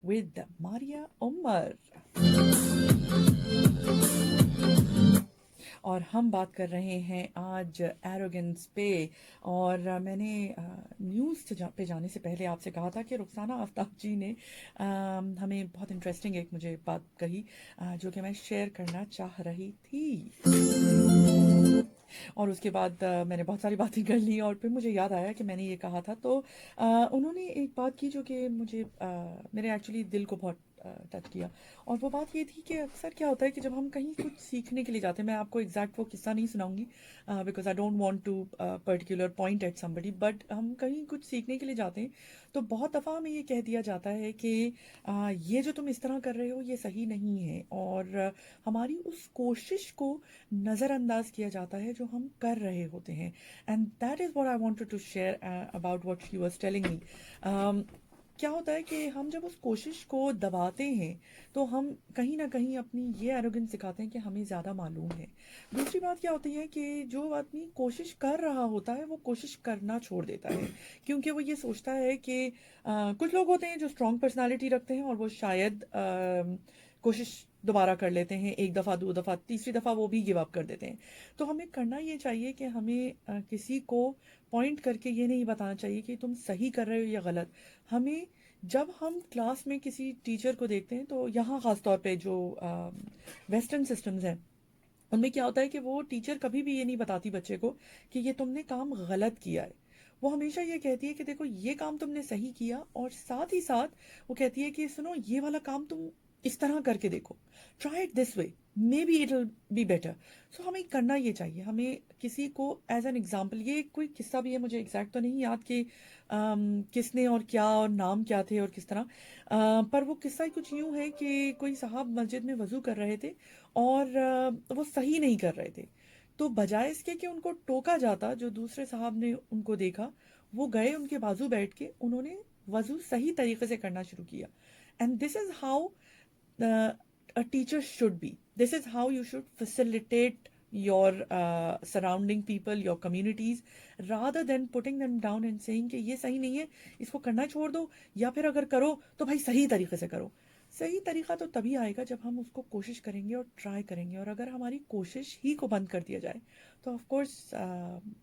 with Maria Umar। और हम बात कर रहे हैं आज एरोगेंस पे। और मैंने न्यूज़ पे जाने से पहले आपसे कहा था कि रुखसाना आफताब जी ने हमें बहुत इंटरेस्टिंग एक मुझे बात कही, जो कि मैं शेयर करना चाह रही थी। और उसके बाद मैंने बहुत सारी बातें कर ली और फिर मुझे याद आया कि मैंने ये कहा था। तो उन्होंने एक बात की जो कि मुझे मेरे एक्चुअली दिल को बहुत टच किया। और वो बात ये थी कि अक्सर क्या होता है कि जब हम कहीं कुछ सीखने के लिए जाते हैं, मैं आपको एग्जैक्ट वो किस्सा नहीं सुनाऊंगी because I don't want to particular point at somebody, बट हम कहीं कुछ सीखने के लिए जाते हैं तो बहुत दफ़ा हमें ये कह दिया जाता है कि ये जो तुम इस तरह कर रहे हो ये सही नहीं है। और हमारी उस कोशिश को नज़रअंदाज किया जाता है जो हम कर रहे होते हैं। And that is what I wanted to share about what she was telling me. क्या होता है कि हम जब उस कोशिश को दबाते हैं तो हम कहीं ना कहीं अपनी ये एरोगेंस दिखाते हैं कि हमें ज़्यादा मालूम है। दूसरी बात क्या होती है कि जो आदमी कोशिश कर रहा होता है वो कोशिश करना छोड़ देता है, क्योंकि वो ये सोचता है कि कुछ लोग होते हैं जो स्ट्रॉन्ग पर्सनालिटी रखते हैं और वो शायद कोशिश दोबारा कर लेते हैं, एक दफ़ा दो दफ़ा तीसरी दफ़ा वो भी गिव अप कर देते हैं। तो हमें करना ये चाहिए कि हमें किसी को पॉइंट करके ये नहीं बताना चाहिए कि तुम सही कर रहे हो या गलत। हमें जब हम क्लास में किसी टीचर को देखते हैं तो यहाँ ख़ास तौर पे जो वेस्टर्न सिस्टम्स हैं उनमें क्या होता है कि वो टीचर कभी भी ये नहीं बताती बच्चे को कि ये तुमने काम गलत किया है। वो हमेशा ये कहती है कि देखो ये काम तुमने सही किया, और साथ ही साथ वो कहती है कि सुनो ये वाला काम तुम इस तरह करके देखो, try it this way, maybe it will be better. So हमें करना ये चाहिए, हमें किसी को एज एन एग्जाम्पल, ये कोई किस्सा भी है, मुझे एग्जैक्ट तो नहीं याद कि किसने और क्या और नाम क्या थे और किस तरह, पर वो किस्सा कुछ यूं है कि कोई साहब मस्जिद में वजू कर रहे थे और वो सही नहीं कर रहे थे। तो बजाय इसके कि उनको टोका जाता, जो दूसरे साहब ने उनको देखा, वो गए उनके बाजू बैठ के उन्होंने वजू सही तरीके से करना शुरू किया। And this is how a teacher should be. This is how you should facilitate your surrounding people, your communities, rather than putting them down and saying कि ये सही नहीं है, इसको करना छोड़ दो, या फिर अगर करो तो भाई सही तरीके से करो। सही तरीका तो तभी आएगा जब हम उसको कोशिश करेंगे और ट्राई करेंगे, और अगर हमारी कोशिश ही को बंद कर दिया जाए तो of course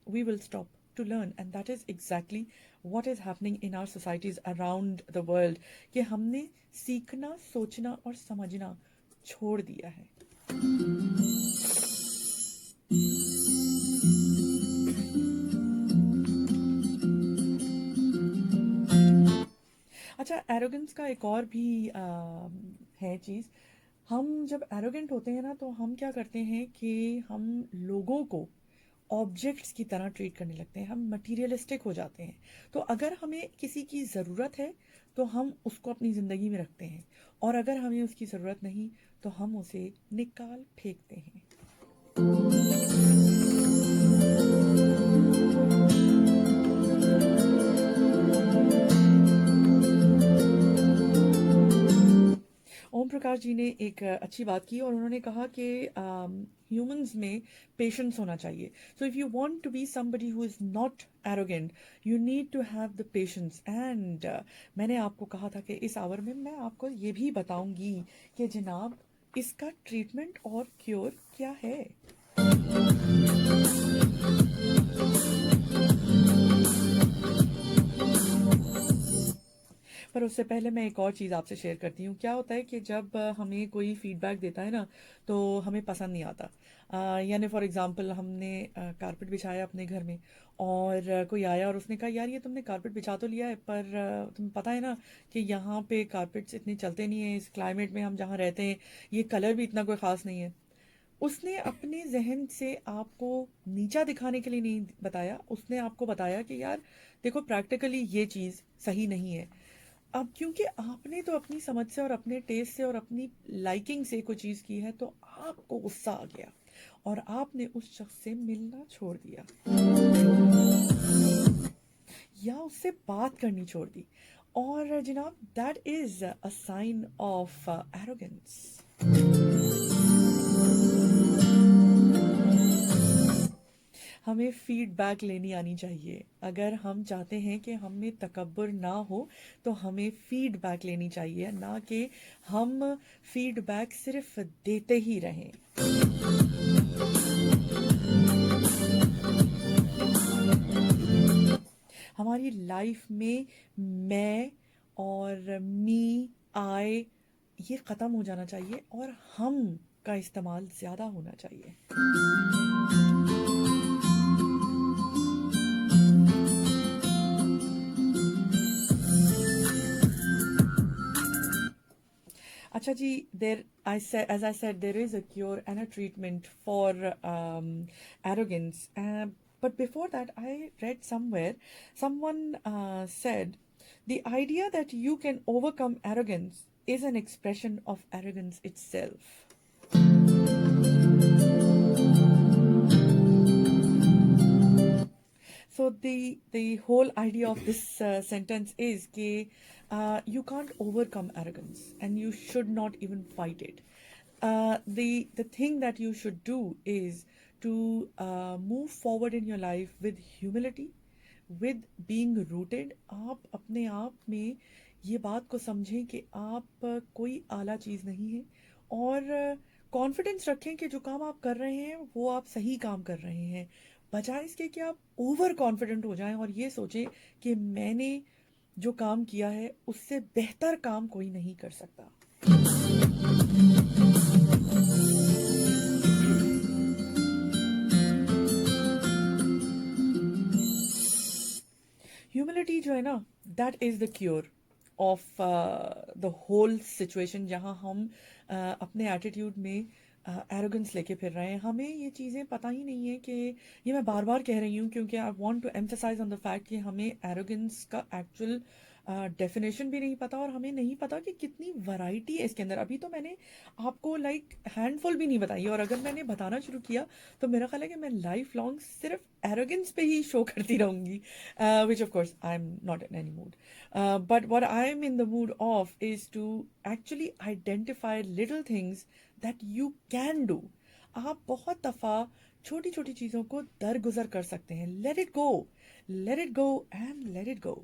we will stop to learn, and that is exactly what is happening in our societies around the world, कि हमने सीखना, सोचना और समझना छोड़ दिया है। अच्छा, एरोगेंस का एक और भी है चीज़। हम जब एरोगेंट होते हैं ना तो हम क्या करते हैं कि हम लोगों को ऑब्जेक्ट्स की तरह ट्रीट करने लगते हैं, हम मटीरियलिस्टिक हो जाते हैं। तो अगर हमें किसी की ज़रूरत है तो हम उसको अपनी ज़िंदगी में रखते हैं, और अगर हमें उसकी ज़रूरत नहीं तो हम उसे निकाल फेंकते हैं। ओम प्रकाश जी ने एक अच्छी बात की और उन्होंने कहा कि ह्यूमंस में पेशेंस होना चाहिए। So if you want to be somebody who is not arrogant, you need to have the patience. And मैंने आपको कहा था कि इस आवर में मैं आपको ये भी बताऊंगी कि जनाब इसका ट्रीटमेंट और क्योर क्या है। पर उससे पहले मैं एक और चीज़ आपसे शेयर करती हूँ। क्या होता है कि जब हमें कोई फीडबैक देता है ना तो हमें पसंद नहीं आता। यानी फॉर एग्जांपल हमने कारपेट बिछाया अपने घर में, और कोई आया और उसने कहा यार ये तुमने कारपेट बिछा तो लिया है, पर तुम्हें पता है ना कि यहाँ पे कारपेट्स इतने चलते नहीं हैं, इस क्लाइमेट में हम जहाँ रहते हैं ये कलर भी इतना कोई ख़ास नहीं है। उसने अपने जहन से आपको नीचा दिखाने के लिए नहीं बताया, उसने आपको बताया कि यार देखो प्रैक्टिकली ये चीज़ सही नहीं है। अब क्योंकि आपने तो अपनी समझ से और अपने टेस्ट से और अपनी लाइकिंग से कोई चीज़ की है तो आपको गुस्सा आ गया और आपने उस शख्स से मिलना छोड़ दिया या उससे बात करनी छोड़ दी। और जनाब that is a sign of arrogance. हमें फीडबैक लेनी आनी चाहिए। अगर हम चाहते हैं कि हम में तकब्बुर ना हो तो हमें फीडबैक लेनी चाहिए, ना कि हम फीडबैक सिर्फ देते ही रहें। हमारी लाइफ में मैं और मी, आई, ये ख़त्म हो जाना चाहिए और हम का इस्तेमाल ज़्यादा होना चाहिए। अच्छा जी, there I said, as I said, there is a cure and a treatment for arrogance. But before that, I read somewhere someone said the idea that you can overcome arrogance is an expression of arrogance itself. So the whole idea of this sentence is that you can't overcome arrogance, and you should not even fight it. The thing that you should do is to move forward in your life with humility, with being rooted. आप अपने आप में ये बात को समझें कि आप कोई आला चीज़ नहीं है, और कॉन्फिडेंस रखें कि जो काम आप कर रहे हैं वो आप सही काम कर रहे हैं, बजाय इसके कि आप ओवर कॉन्फिडेंट हो जाएं और ये सोचें कि मैंने जो काम किया है उससे बेहतर काम कोई नहीं कर सकता। ह्यूमिलिटी जो है ना, that is the cure of the whole situation, जहाँ हम अपने एटीट्यूड में एरोगेंस लेके फिर रहे हैं। हमें ये चीज़ें पता ही नहीं है कि, ये मैं बार बार कह रही हूँ क्योंकि I want to emphasise on the fact कि हमें एरोगेंस का एक्चुअल डेफिनेशन भी नहीं पता, और हमें नहीं पता कि कितनी वैरायटी है इसके अंदर। अभी तो मैंने आपको लाइक हैंडफुल भी नहीं बताई, और अगर मैंने बताना शुरू किया तो मेरा ख्याल है कि मैं लाइफ लॉन्ग सिर्फ एरोगेंस पे ही शो करती रहूँगी, which of course I am not in any mood, but what I am in the mood of is to actually identify little things that you can do. आप बहुत दफ़ा छोटी छोटी चीज़ों को दरगुजर कर सकते हैं। Let it go, let it go and let it go.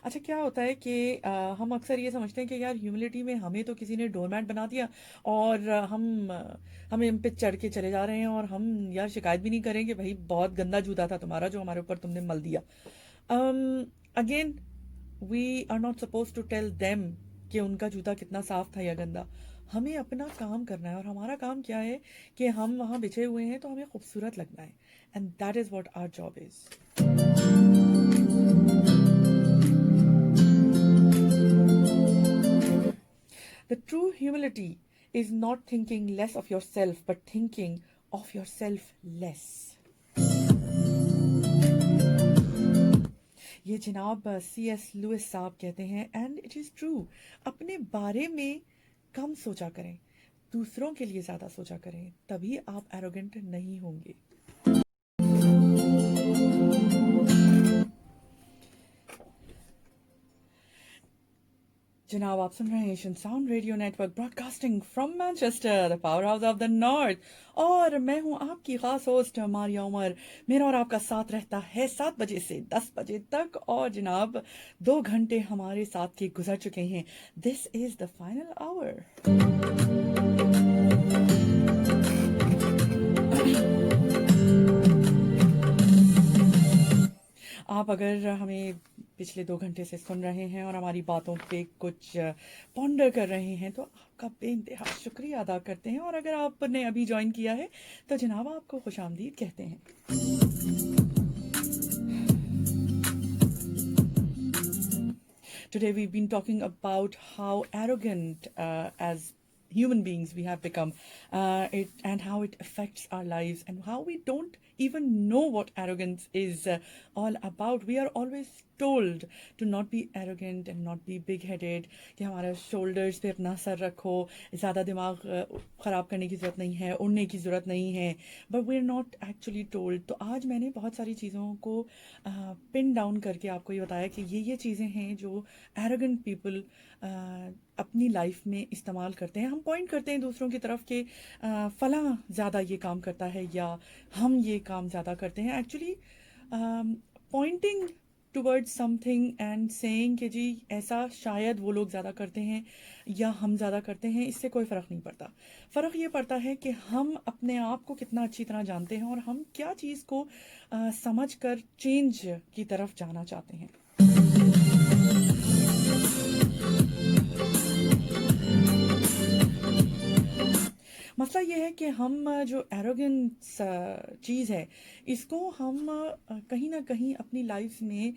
अच्छा, क्या होता है कि हम अक्सर ये समझते हैं कि यार ह्यूमिलिटी में हमें तो किसी ने डोरमैट बना दिया, और हम इन पे चढ़ के चले जा रहे हैं, और हम यार शिकायत भी नहीं करें कि भाई बहुत गंदा जूता था तुम्हारा जो हमारे ऊपर तुमने मल दिया। Again, we are not suppose to tell them कि उनका जूता कितना साफ था या गंदा। हमें अपना काम करना है, और हमारा काम क्या है कि हम वहाँ बिछे हुए हैं तो हमें खूबसूरत लगना है, and that is what our job is. The true humility is not thinking less of yourself, but thinking of yourself less. ये जनाब C.S. लुइस साहब कहते हैं, एंड इट इज़ ट्रू, अपने बारे में कम सोचा करें, दूसरों के लिए ज़्यादा सोचा करें, तभी आप एरोगेंट नहीं होंगे। जनाब, आप सुन रहे हैं Asian sound radio network, broadcasting from Manchester, the power house of the north, और मैं हूं आपकी खास होस्ट मारिया उमर। मेरा और आपका साथ रहता है 7 बजे से 10 बजे तक, और जनाब 2 घंटे हमारे साथ के गुजर चुके हैं। This is the final hour. आप अगर हमें पिछले 2 घंटे से सुन रहे हैं और हमारी बातों पे कुछ पॉन्डर कर रहे हैं, तो आपका बेइंतहा शुक्रिया अदा करते हैं, और अगर आपने अभी ज्वाइन किया है तो जनाब आपको खुशामदीद कहते हैं। Today we've been talking about how arrogant as human beings we have become, and how it affects our lives, and how we don't even know what arrogance is all about. We are always told to not be arrogant and not be big headed, कि हमारे shoulders पे अपना sir रखो, ज़्यादा दिमाग ख़राब करने की ज़रूरत नहीं है, उड़ने की ज़रूरत नहीं है, but we're not actually told. तो आज मैंने बहुत सारी चीज़ों को पिन डाउन करके आपको ये बताया कि ये चीज़ें हैं जो arrogant people अपनी लाइफ में इस्तेमाल करते हैं. हम पॉइंट करते हैं दूसरों की तरफ कि फलां ज़्यादा ये काम करता है या हम ये काम ज़्यादा करते हैं. Actually pointing towards something and saying कि जी ऐसा शायद वो लोग ज़्यादा करते हैं या हम ज़्यादा करते हैं, इससे कोई फ़र्क नहीं पड़ता. फ़र्क ये पड़ता है कि हम अपने आप को कितना अच्छी तरह जानते हैं और हम क्या चीज़ को समझ कर चेंज की तरफ जाना चाहते हैं. मसला ये है कि हम जो एरोगेंस चीज़ है इसको हम कहीं ना कहीं अपनी लाइफ में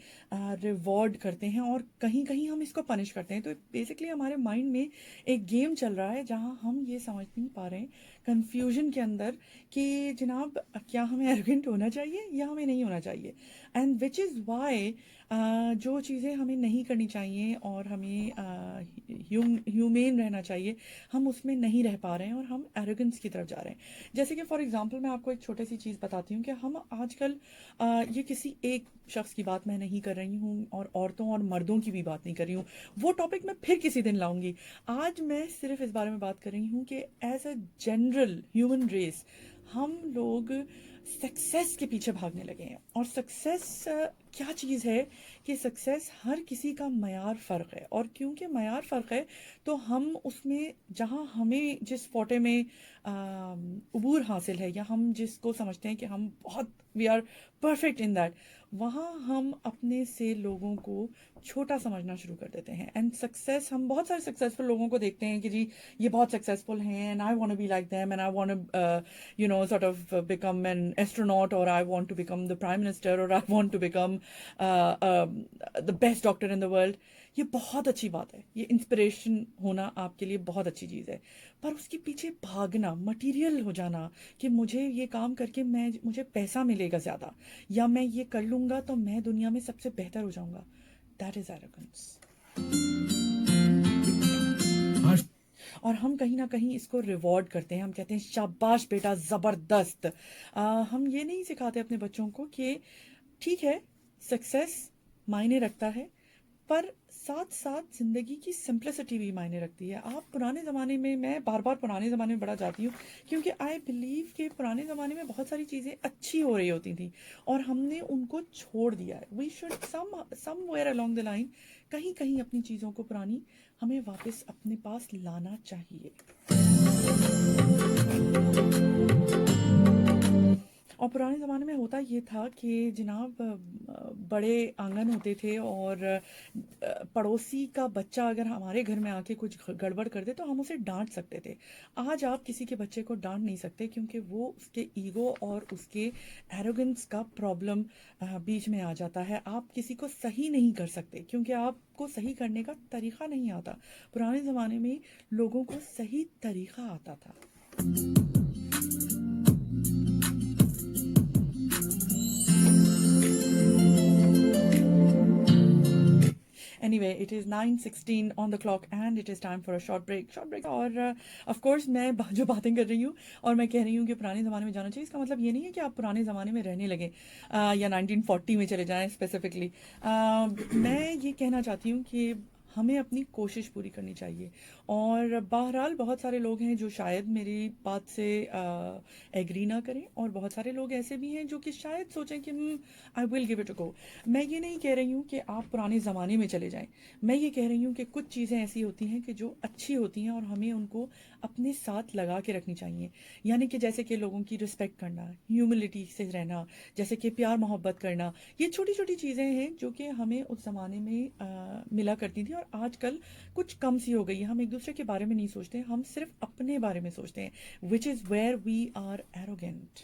रिवॉर्ड करते हैं और कहीं कहीं हम इसको पनिश करते हैं. तो बेसिकली हमारे माइंड में एक गेम चल रहा है जहां हम ये समझ नहीं पा रहे हैं कंफ्यूजन के अंदर कि जनाब क्या हमें एरोगेंट होना चाहिए या हमें नहीं होना चाहिए. एंड विच इज़ वाई जो चीज़ें हमें नहीं करनी चाहिए और हमें ह्यूमेन रहना चाहिए, हम उसमें नहीं रह पा रहे हैं और हम एरोगेंस की तरफ जा रहे हैं. जैसे कि फॉर एग्जांपल मैं आपको एक छोटी सी चीज़ बताती हूँ कि हम आजकल ये किसी एक शख्स की बात मैं नहीं कर रही हूँ और औरतों और मर्दों की भी बात नहीं कर रही हूँ, वो टॉपिक मैं फिर किसी दिन लाऊंगी. आज मैं सिर्फ इस बारे में बात कर रही हूँ कि as a general human race हम लोग सक्सेस के पीछे भागने लगे हैं. और सक्सेस क्या चीज़ है कि सक्सेस हर किसी का मयार फ़र्क है, और क्योंकि मयार फ़र्क है तो हम उसमें जहाँ हमें जिस फोटे में अबूर हासिल है या हम जिसको समझते हैं कि हम बहुत we are perfect in that, वहाँ हम अपने से लोगों को छोटा समझना शुरू कर देते हैं. एंड सक्सेस, हम बहुत सारे सक्सेसफुल लोगों को देखते हैं कि जी ये बहुत सक्सेसफुल हैं and I want to be like them and I want to sort of become an astronaut, or I want to become the prime minister, or I want to become the best doctor in the world. ये बहुत अच्छी बात है, ये inspiration होना आपके लिए बहुत अच्छी चीज़ है. पर उसके पीछे भागना, मटेरियल हो जाना कि मुझे ये काम करके मुझे पैसा मिलेगा ज़्यादा, या मैं ये कर लूँगा तो मैं दुनिया में सबसे बेहतर हो जाऊँगा, दैट इज़ एरोगेंस. और हम कहीं ना कहीं इसको रिवॉर्ड करते हैं. हम कहते हैं शाबाश बेटा, ज़बरदस्त. हम ये नहीं सिखाते अपने बच्चों को कि ठीक है सक्सेस मायने रखता है, पर साथ साथ ज़िंदगी की सिंप्लिसिटी भी मायने रखती है. आप पुराने ज़माने में, मैं बार बार पुराने ज़माने में बड़ा जाती हूँ क्योंकि आई बिलीव कि पुराने ज़माने में बहुत सारी चीज़ें अच्छी हो रही होती थी और हमने उनको छोड़ दिया है. We should somewhere along the line कहीं कहीं अपनी चीज़ों को पुरानी हमें वापस अपने पास लाना चाहिए. और पुराने ज़माने में होता ये था कि जनाब बड़े आंगन होते थे और पड़ोसी का बच्चा अगर हमारे घर में आके कुछ गड़बड़ कर दे तो हम उसे डांट सकते थे. आज आप किसी के बच्चे को डांट नहीं सकते क्योंकि वो उसके ईगो और उसके एरोगेंस का प्रॉब्लम बीच में आ जाता है. आप किसी को सही नहीं कर सकते क्योंकि आपको सही करने का तरीक़ा नहीं आता. पुराने ज़माने में लोगों को सही तरीक़ा आता था. Anyway, it is 9:16 on the clock and it is time for a short break. और of course मैं जो बातें कर रही हूँ और मैं कह रही हूँ कि पुराने ज़माने में जाना चाहिए, इसका मतलब ये नहीं है कि आप पुराने ज़माने में रहने लगे या 1940 में चले जाएं स्पेसिफिकली. मैं ये कहना चाहती हूँ कि हमें अपनी कोशिश पूरी करनी चाहिए. और बहरहाल बहुत सारे लोग हैं जो शायद मेरी बात से एग्री ना करें और बहुत सारे लोग ऐसे भी हैं जो कि शायद सोचें कि I will give it a go. मैं ये नहीं कह रही हूँ कि आप पुराने ज़माने में चले जाएं. मैं ये कह रही हूँ कि कुछ चीज़ें ऐसी होती हैं कि जो अच्छी होती हैं और हमें उनको अपने साथ लगा के रखनी चाहिए. यानी कि जैसे कि लोगों की रिस्पेक्ट करना, ह्यूमिलिटी से रहना, जैसे कि प्यार मोहब्बत करना, ये छोटी छोटी चीज़ें हैं जो कि हमें उस ज़माने में मिला करती थी और आजकल कुछ कम सी हो गई है. हम एक दूसरे के बारे में नहीं सोचते, हम सिर्फ अपने बारे में सोचते हैं, which is where we are arrogant.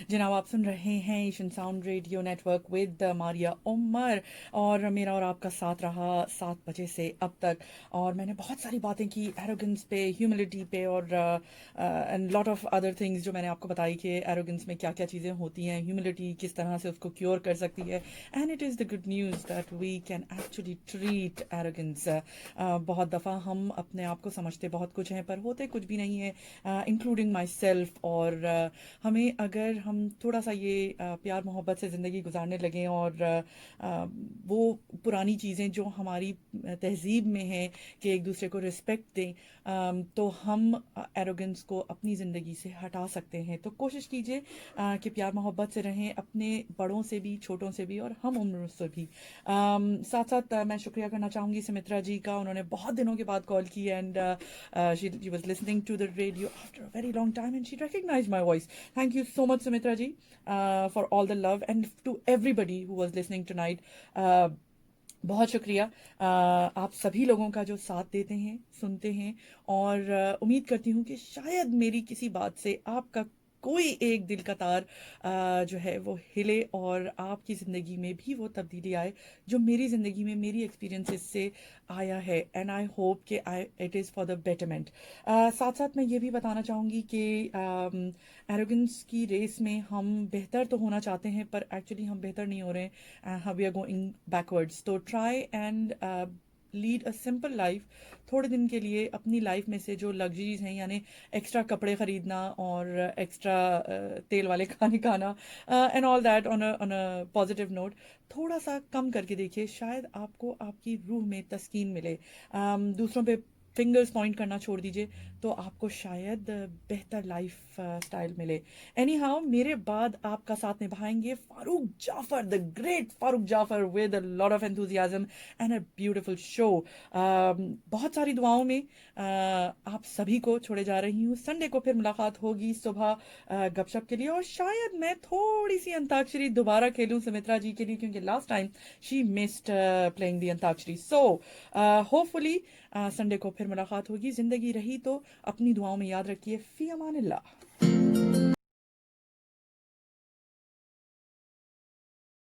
जनाब आप सुन रहे हैं Asian sound radio network with Maria Umar, और मेरा और आपका साथ रहा 7 बजे से अब तक। और मैंने बहुत सारी बातें की एरोगेंस पे, ह्यूमिलिटी पे, और and lot of other things जो मैंने आपको बताई कि एरोगेंस में क्या क्या चीज़ें होती हैं, ह्यूमिलिटी किस तरह से उसको क्योर कर सकती है। And it is the good news that we can actually treat arrogance. बहुत दफ़ा हम अपने आप को समझते बहुत कुछ हैं पर होते कुछ भी नहीं है, इंक्लूडिंग माई सेल्फ। और हमें अगर हम थोड़ा सा ये प्यार मोहब्बत से ज़िंदगी गुजारने लगें और वो पुरानी चीज़ें जो हमारी तहज़ीब में हैं कि एक दूसरे को रिस्पेक्ट दें, तो हम एरोगेंस को अपनी ज़िंदगी से हटा सकते हैं। तो कोशिश कीजिए कि प्यार मोहब्बत से रहें, अपने बड़ों से भी, छोटों से भी, और हम उम्र से भी। साथ साथ मैं शुक्रिया करना चाहूँगी सुमित्रा जी का। उन्होंने बहुत दिनों के बाद कॉल की and she was listening to the radio after a very long time and she recognized my voice. Thank you so much, Sumitra ji, for all the love, and to everybody who was listening tonight. बहुत शुक्रिया आप सभी लोगों का जो साथ देते हैं, सुनते हैं, और उम्मीद करती हूँ कि शायद मेरी किसी बात से आपका कोई एक दिल का तार जो है वो हिले और आपकी ज़िंदगी में भी वो तब्दीली आए जो मेरी ज़िंदगी में मेरी एक्सपीरियंसेस से आया है। एंड आई होप कि I it is for the betterment. साथ साथ मैं ये भी बताना चाहूँगी कि एरोगेंस की रेस में हम बेहतर तो होना चाहते हैं पर एक्चुअली हम बेहतर नहीं हो रहे हैं, वी आर गोइंग बैकवर्ड्स। तो try and lead a simple life. थोड़े दिन के लिए अपनी लाइफ में से जो लग्जरीज हैं, यानी एक्स्ट्रा कपड़े ख़रीदना और एक्स्ट्रा तेल वाले खाने खाना and all that, on a positive note, थोड़ा सा कम करके देखिए। शायद आपको आपकी रूह में तस्कीन मिले। दूसरों पे फिंगर्स पॉइंट करना छोड़ दीजिए तो आपको शायद बेहतर लाइफ स्टाइल मिले। एनी हाउ, मेरे बाद आपका साथ निभाएंगे Farooq Jafar, the great Farooq Jafar, with a lot of enthusiasm and a beautiful show. बहुत सारी दुआओं में आप सभी को छोड़े जा रही हूँ। संडे को फिर मुलाकात होगी सुबह गपशप के लिए, और शायद मैं थोड़ी सी अंताक्षरी दोबारा खेलूं सुमित्रा जी के लिए, क्योंकि last time she missed playing the antakshari. So hopefully Sunday को फिर मुलाकात होगी। ज़िंदगी रही तो अपनी दुआओं में याद रखिए। फ़ी अमानिल्लाह।